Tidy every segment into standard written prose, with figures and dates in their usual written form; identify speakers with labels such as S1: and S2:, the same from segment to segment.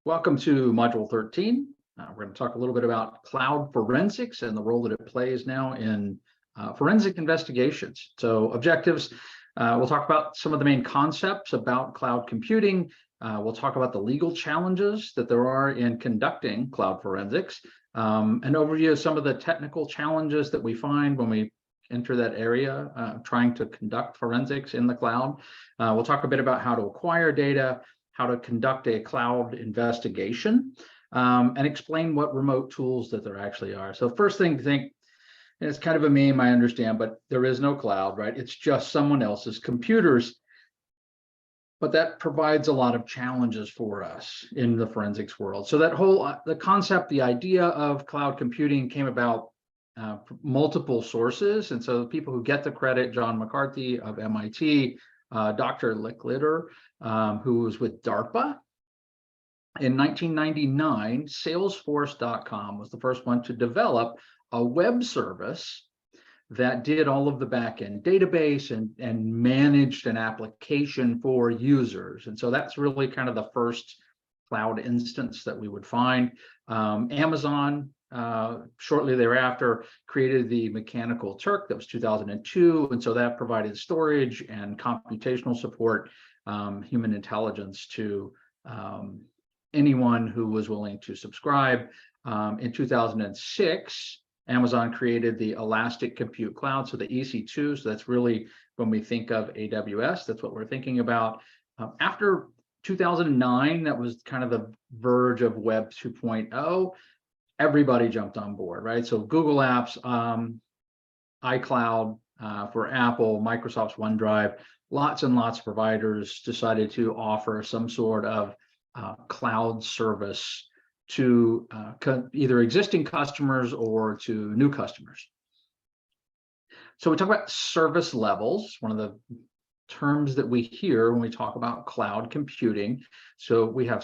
S1: Welcome to Module 13. We're going to talk a little bit about cloud forensics and the role that it plays now in forensic investigations. So objectives, we'll talk about some of the main concepts about cloud computing. We'll talk about the legal challenges that there are in conducting cloud forensics, an overview of some of the technical challenges that we find when we enter that area, trying to conduct forensics in the cloud. We'll talk a bit about how to acquire data, how to conduct a cloud investigation, and explain what remote tools that there actually are. So first thing to think, and it's kind of a meme, I understand, but there is no cloud, right? It's just someone else's computers. But that provides a lot of challenges for us in the forensics world. So that whole, the concept, the idea of cloud computing came about multiple sources. And so the people who get the credit, John McCarthy of MIT, Dr. Licklider, who was with DARPA. In 1999, Salesforce.com was the first one to develop a web service that did all of the backend database and managed an application for users. And so that's really kind of the first cloud instance that we would find. Amazon, shortly thereafter, created the Mechanical Turk. That was 2002. And so that provided storage and computational support, human intelligence to anyone who was willing to subscribe. In 2006, Amazon created the Elastic Compute Cloud, so the EC2. So that's really when we think of AWS, that's what we're thinking about. After 2009, that was kind of the verge of Web 2.0. Everybody jumped on board, right? So Google Apps, iCloud for Apple, Microsoft's OneDrive, lots and lots of providers decided to offer some sort of cloud service to either existing customers or to new customers. So we talk about service levels, one of the terms that we hear when we talk about cloud computing. So we have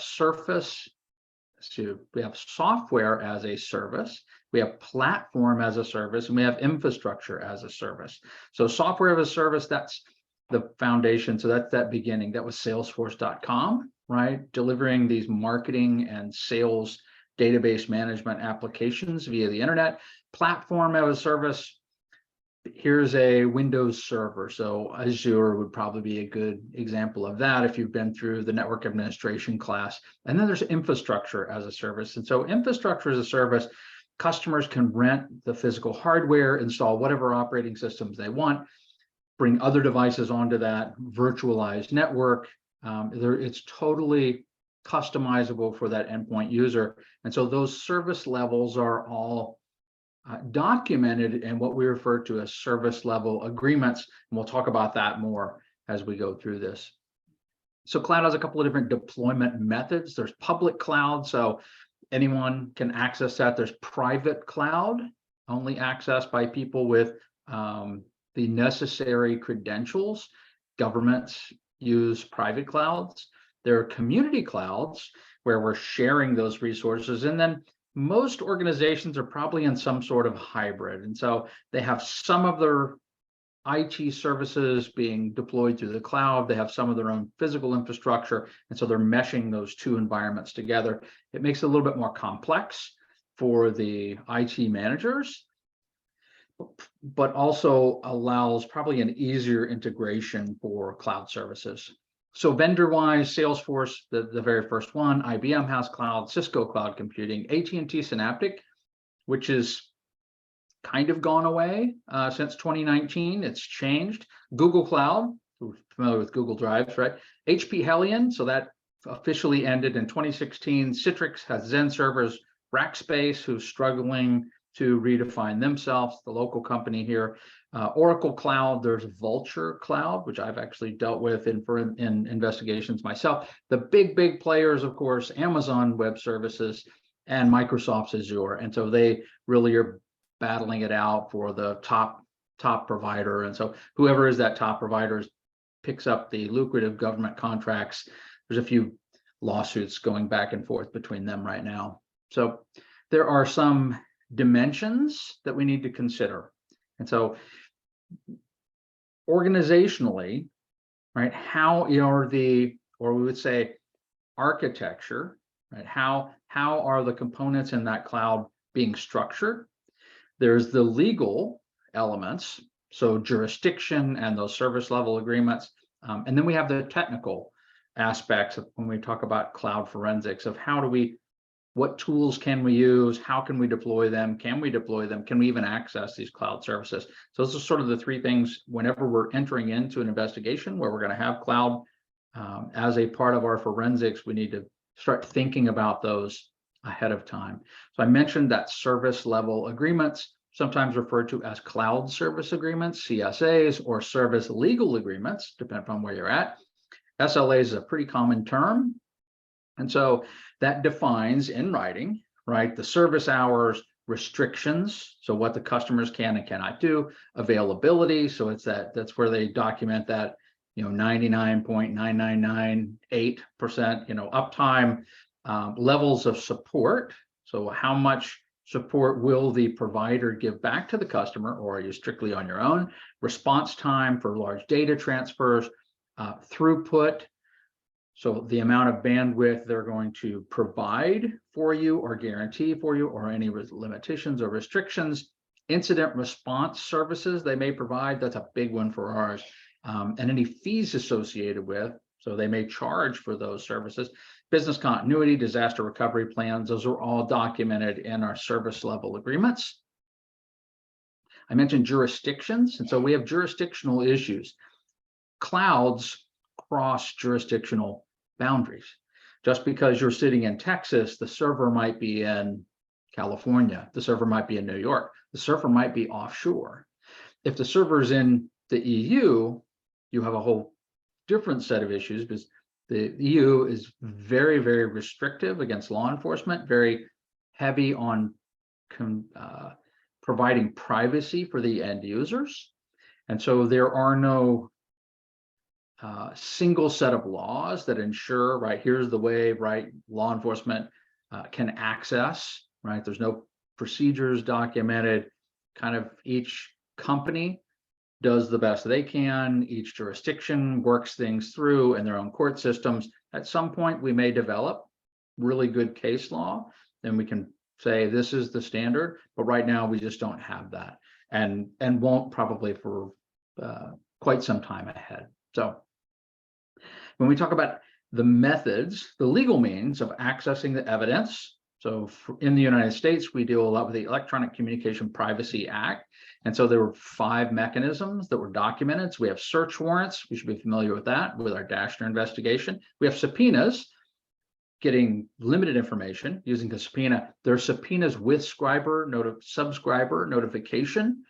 S1: we have software as a service, we have platform as a service, and we have infrastructure as a service. So software as a service, that's the foundation. So that's that beginning. That was Salesforce.com, right? Delivering these marketing and sales database management applications via the internet. Platform as a service, here's a Windows server. So Azure would probably be a good example of that if you've been through the network administration class. And then there's infrastructure as a service. And so infrastructure as a service, customers can rent the physical hardware, install whatever operating systems they want, bring other devices onto that virtualized network. It's totally customizable for that endpoint user. And so those service levels are all documented in what we refer to as service level agreements. And we'll talk about that more as we go through this. So cloud has a couple of different deployment methods. There's public cloud, so anyone can access that. There's private cloud, only accessed by people with the necessary credentials. Governments use private clouds. There are community clouds where we're sharing those resources. And then most organizations are probably in some sort of hybrid. And so they have some of their IT services being deployed through the cloud. They have some of their own physical infrastructure. And so they're meshing those two environments together. It makes it a little bit more complex for the IT managers, but also allows probably an easier integration for cloud services. So vendor-wise, Salesforce, the very first one, IBM has cloud, Cisco Cloud Computing, AT&T Synaptic, which is kind of gone away since 2019. It's changed. Google Cloud, we're familiar with Google Drives, right? HP Hellion, so that officially ended in 2016. Citrix has Zen servers, Rackspace, who's struggling to redefine themselves, the local company here. Oracle Cloud, there's Vulture Cloud, which I've actually dealt with in investigations myself. The big players, of course, Amazon Web Services and Microsoft's Azure. And so they really are battling it out for the top provider. And so whoever is that top provider picks up the lucrative government contracts. There's a few lawsuits going back and forth between them right now. So there are some dimensions that we need to consider. And so organizationally, right, how are or we would say architecture right? How are the components in that cloud being structured? There's the legal elements, so jurisdiction and those service level agreements. And then we have the technical aspects of when we talk about cloud forensics of what tools can we use? How can we deploy them? Can we deploy them? Can we even access these cloud services? So those are sort of the three things whenever we're entering into an investigation where we're going to have cloud as a part of our forensics, we need to start thinking about those ahead of time. So I mentioned that service level agreements, sometimes referred to as cloud service agreements, CSAs, or service legal agreements, depending on where you're at. SLA is a pretty common term. And so that defines in writing, right, the service hours, restrictions, so what the customers can and cannot do, availability, so it's that's where they document that, 99.9998%, uptime, levels of support, so how much support will the provider give back to the customer, or are you strictly on your own, response time for large data transfers, throughput, so the amount of bandwidth they're going to provide for you or guarantee for you, or any limitations or restrictions, incident response services they may provide, that's a big one for ours, and any fees associated with, so they may charge for those services, business continuity, disaster recovery plans, those are all documented in our service level agreements. I mentioned jurisdictions, and so we have jurisdictional issues. Clouds cross jurisdictional boundaries. Just because you're sitting in Texas, the server might be in California, the server might be in New York, the server might be offshore. If the server's in the EU, you have a whole different set of issues because the EU is very, very restrictive against law enforcement, very heavy on providing privacy for the end users. And so there are no single set of laws that ensure, right, here's the way, right, law enforcement can access, right, there's no procedures documented, kind of each company does the best they can, each jurisdiction works things through in their own court systems. At some point, we may develop really good case law, then we can say this is the standard, but right now we just don't have that, and won't probably for quite some time ahead. So when we talk about the methods, the legal means of accessing the evidence, so in the United States, we deal a lot with the Electronic Communication Privacy Act. And so there were 5 mechanisms that were documented. So we have search warrants. We should be familiar with that with our Dashner investigation. We have subpoenas, getting limited information using a subpoena. There are subpoenas with subscriber notification.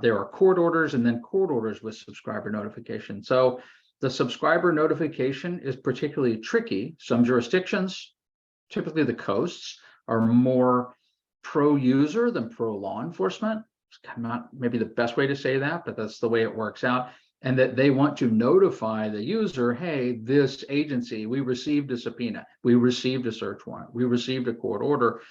S1: There are court orders, and then court orders with subscriber notification. So the subscriber notification is particularly tricky. Some jurisdictions, typically the coasts, are more pro-user than pro-law enforcement. It's not maybe the best way to say that, but that's the way it works out. And that they want to notify the user, hey, this agency, we received a subpoena, we received a search warrant, we received a court order.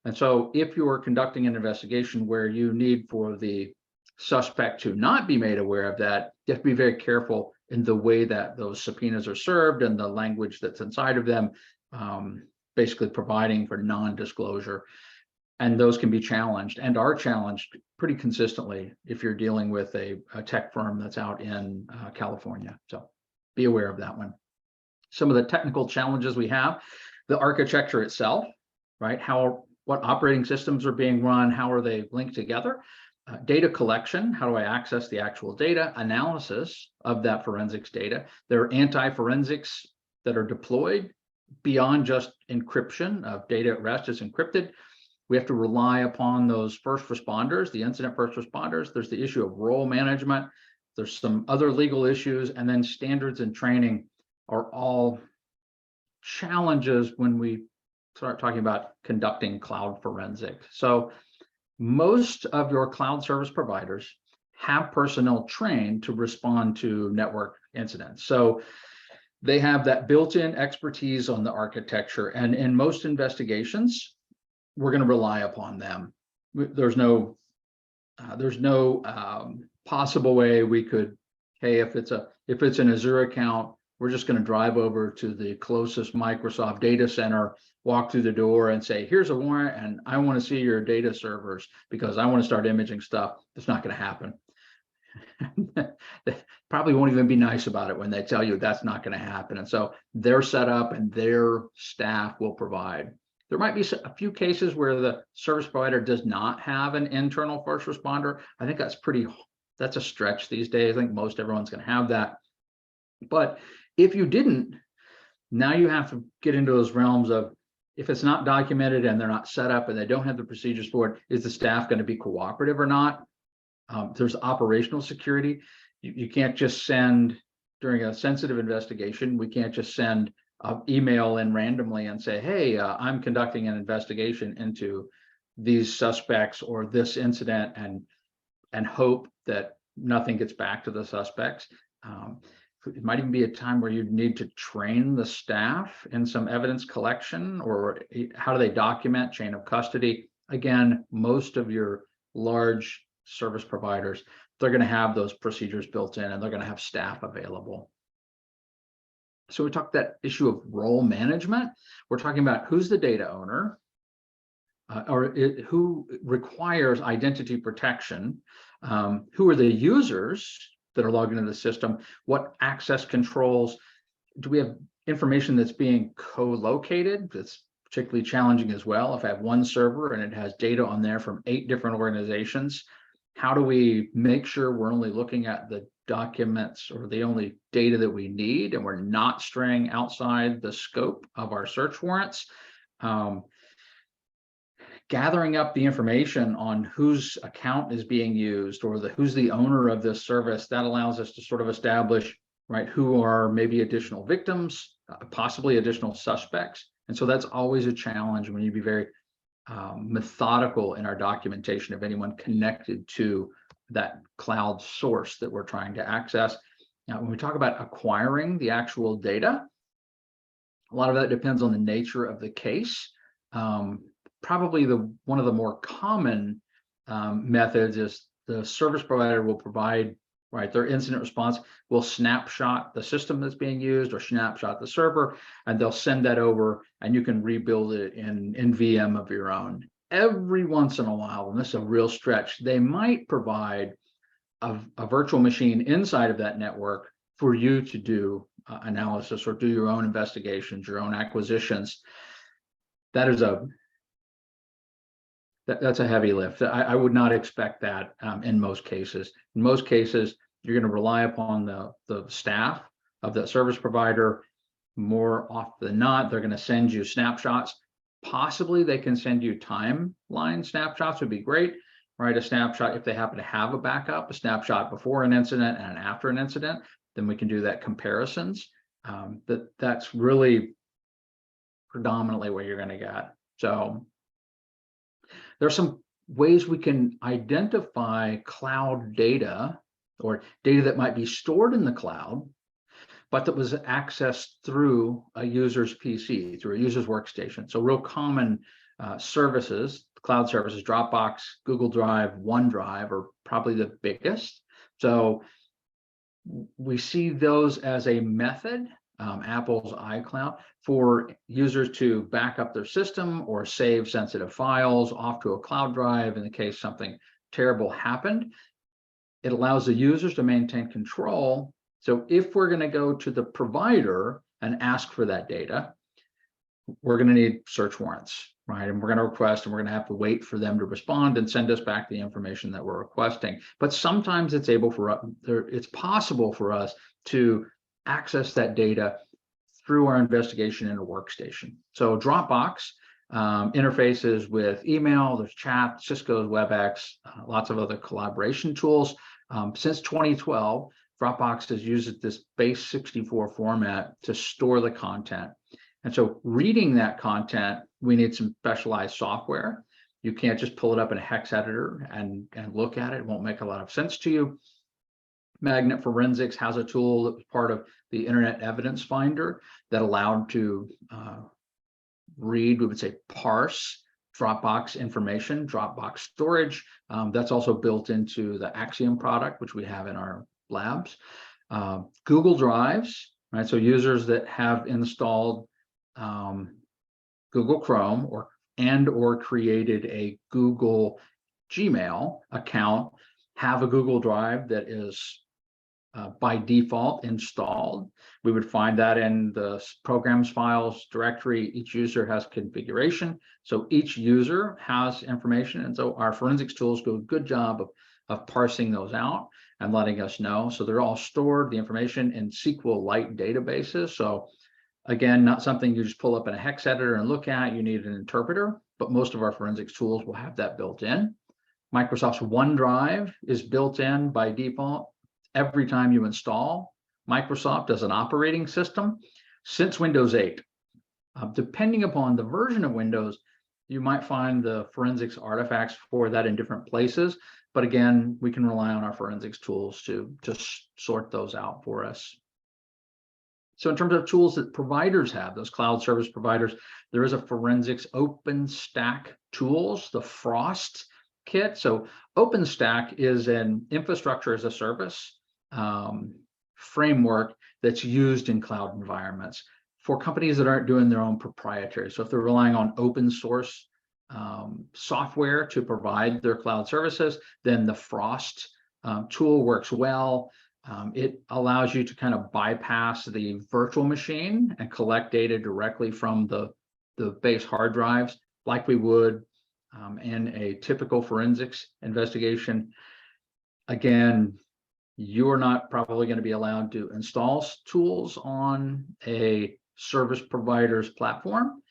S1: And so if you are conducting an investigation where you need for the suspect to not be made aware of that, you have to be very careful in the way that those subpoenas are served and the language that's inside of them, basically providing for non-disclosure. And those can be challenged and are challenged pretty consistently if you're dealing with a tech firm that's out in California. So be aware of that one. Some of the technical challenges we have, the architecture itself, right? What operating systems are being run? How are they linked together? Data collection, how do I access the actual data? Analysis of that forensics data. There are anti-forensics that are deployed beyond just encryption of data at rest is encrypted. We have to rely upon those first responders, the incident first responders. There's the issue of role management. There's some other legal issues, and then standards and training are all challenges when we start talking about conducting cloud forensics. So most of your cloud service providers have personnel trained to respond to network incidents. So they have that built-in expertise on the architecture, and in most investigations, we're going to rely upon them. There's no possible way we could, hey, if it's an Azure account, we're just going to drive over to the closest Microsoft data center, walk through the door and say, here's a warrant and I want to see your data servers because I want to start imaging stuff. It's not going to happen. They probably won't even be nice about it when they tell you that's not going to happen. And so they're set up and their staff will provide. There might be a few cases where the service provider does not have an internal first responder. I think that's a stretch these days. I think most everyone's going to have that. But if you didn't, now you have to get into those realms of, if it's not documented and they're not set up and they don't have the procedures for it, is the staff going to be cooperative or not? There's operational security. You can't just send, during a sensitive investigation, we can't just send an email in randomly and say, hey, I'm conducting an investigation into these suspects or this incident and hope that nothing gets back to the suspects. It might even be a time where you need to train the staff in some evidence collection, or how do they document chain of custody. Again, most of your large service providers, they're going to have those procedures built in and they're going to have staff available. So we talked that issue of role management. We're talking about who's the data owner, who requires identity protection, who are the users that are logged into the system, what access controls, do we have information that's being co-located? That's particularly challenging as well. If I have one server and it has data on there from 8 different organizations, how do we make sure we're only looking at the documents or the only data that we need and we're not straying outside the scope of our search warrants? Gathering up the information on whose account is being used or who's the owner of this service, that allows us to sort of establish, right, who are maybe additional victims, possibly additional suspects. And so that's always a challenge. We need to be very methodical in our documentation of anyone connected to that cloud source that we're trying to access. Now, when we talk about acquiring the actual data, a lot of that depends on the nature of the case. Probably one of the more common methods is the service provider will provide, right, their incident response will snapshot the system that's being used or snapshot the server, and they'll send that over and you can rebuild it in VM of your own. Every once in a while, and this is a real stretch, they might provide a virtual machine inside of that network for you to do analysis or do your own investigations, your own acquisitions. That's a heavy lift. I would not expect that in most cases. In most cases, you're going to rely upon the staff of that service provider. More often than not, they're going to send you snapshots. Possibly they can send you timeline snapshots, would be great, right? A snapshot, if they happen to have a backup, a snapshot before an incident and after an incident, then we can do that comparisons. That's really predominantly what you're going to get. So there are some ways we can identify cloud data or data that might be stored in the cloud, but that was accessed through a user's PC, through a user's workstation. So real common services, cloud services, Dropbox, Google Drive, OneDrive are probably the biggest. So we see those as a method, Apple's iCloud, for users to back up their system or save sensitive files off to a cloud drive in the case something terrible happened. It allows the users to maintain control. So if we're going to go to the provider and ask for that data, we're going to need search warrants, right? And we're going to request, and we're going to have to wait for them to respond and send us back the information that we're requesting. But sometimes it's possible for us to access that data through our investigation in a workstation. So Dropbox interfaces with email, there's chat, Cisco's WebEx, lots of other collaboration tools. Since 2012, Dropbox has used this base 64 format to store the content. And so reading that content, we need some specialized software. You can't just pull it up in a hex editor and look at it. It won't make a lot of sense to you. Magnet Forensics has a tool that was part of the Internet Evidence Finder that allowed to read, we would say, parse Dropbox information, Dropbox storage. That's also built into the AXIOM product, which we have in our labs. Google Drives right? So users that have installed Google Chrome or created a Google Gmail account have a Google Drive that is by default installed. We would find that in the programs files directory. Each user has configuration, so each user has information, and so our forensics tools do a good job of parsing those out and letting us know. So they're all stored, the information, in SQLite databases. So again, not something you just pull up in a hex editor and look at. You need an interpreter, but most of our forensics tools will have that built in. Microsoft's OneDrive is built in by default every time you install Microsoft as an operating system since Windows 8. Depending upon the version of Windows, you might find the forensics artifacts for that in different places. But again, we can rely on our forensics tools to just sort those out for us. So in terms of tools that providers have, those cloud service providers, there is a forensics OpenStack tools, the Frost kit. So OpenStack is an infrastructure as a service framework that's used in cloud environments for companies that aren't doing their own proprietary. So if they're relying on open source software to provide their cloud services, then the Frost tool works well. It allows you to kind of bypass the virtual machine and collect data directly from the base hard drives, like we would in a typical forensics investigation. Again, you're not probably going to be allowed to install tools on a service provider's platform.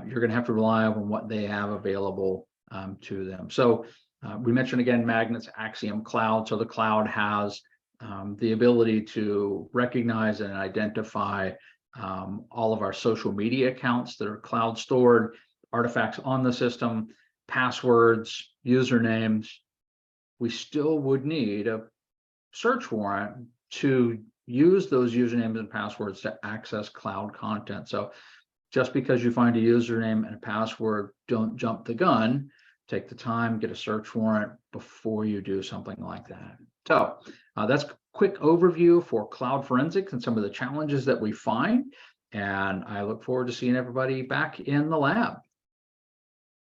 S1: You're going to have to rely on what they have available to them. So we mentioned again, Magnet's AXIOM Cloud. So the cloud has the ability to recognize and identify all of our social media accounts that are cloud stored, artifacts on the system, passwords, usernames. We still would need a search warrant to use those usernames and passwords to access cloud content. So just because you find a username and a password, don't jump the gun. Take the time, get a search warrant before you do something like that. So that's a quick overview for cloud forensics and some of the challenges that we find. And I look forward to seeing everybody back in the lab.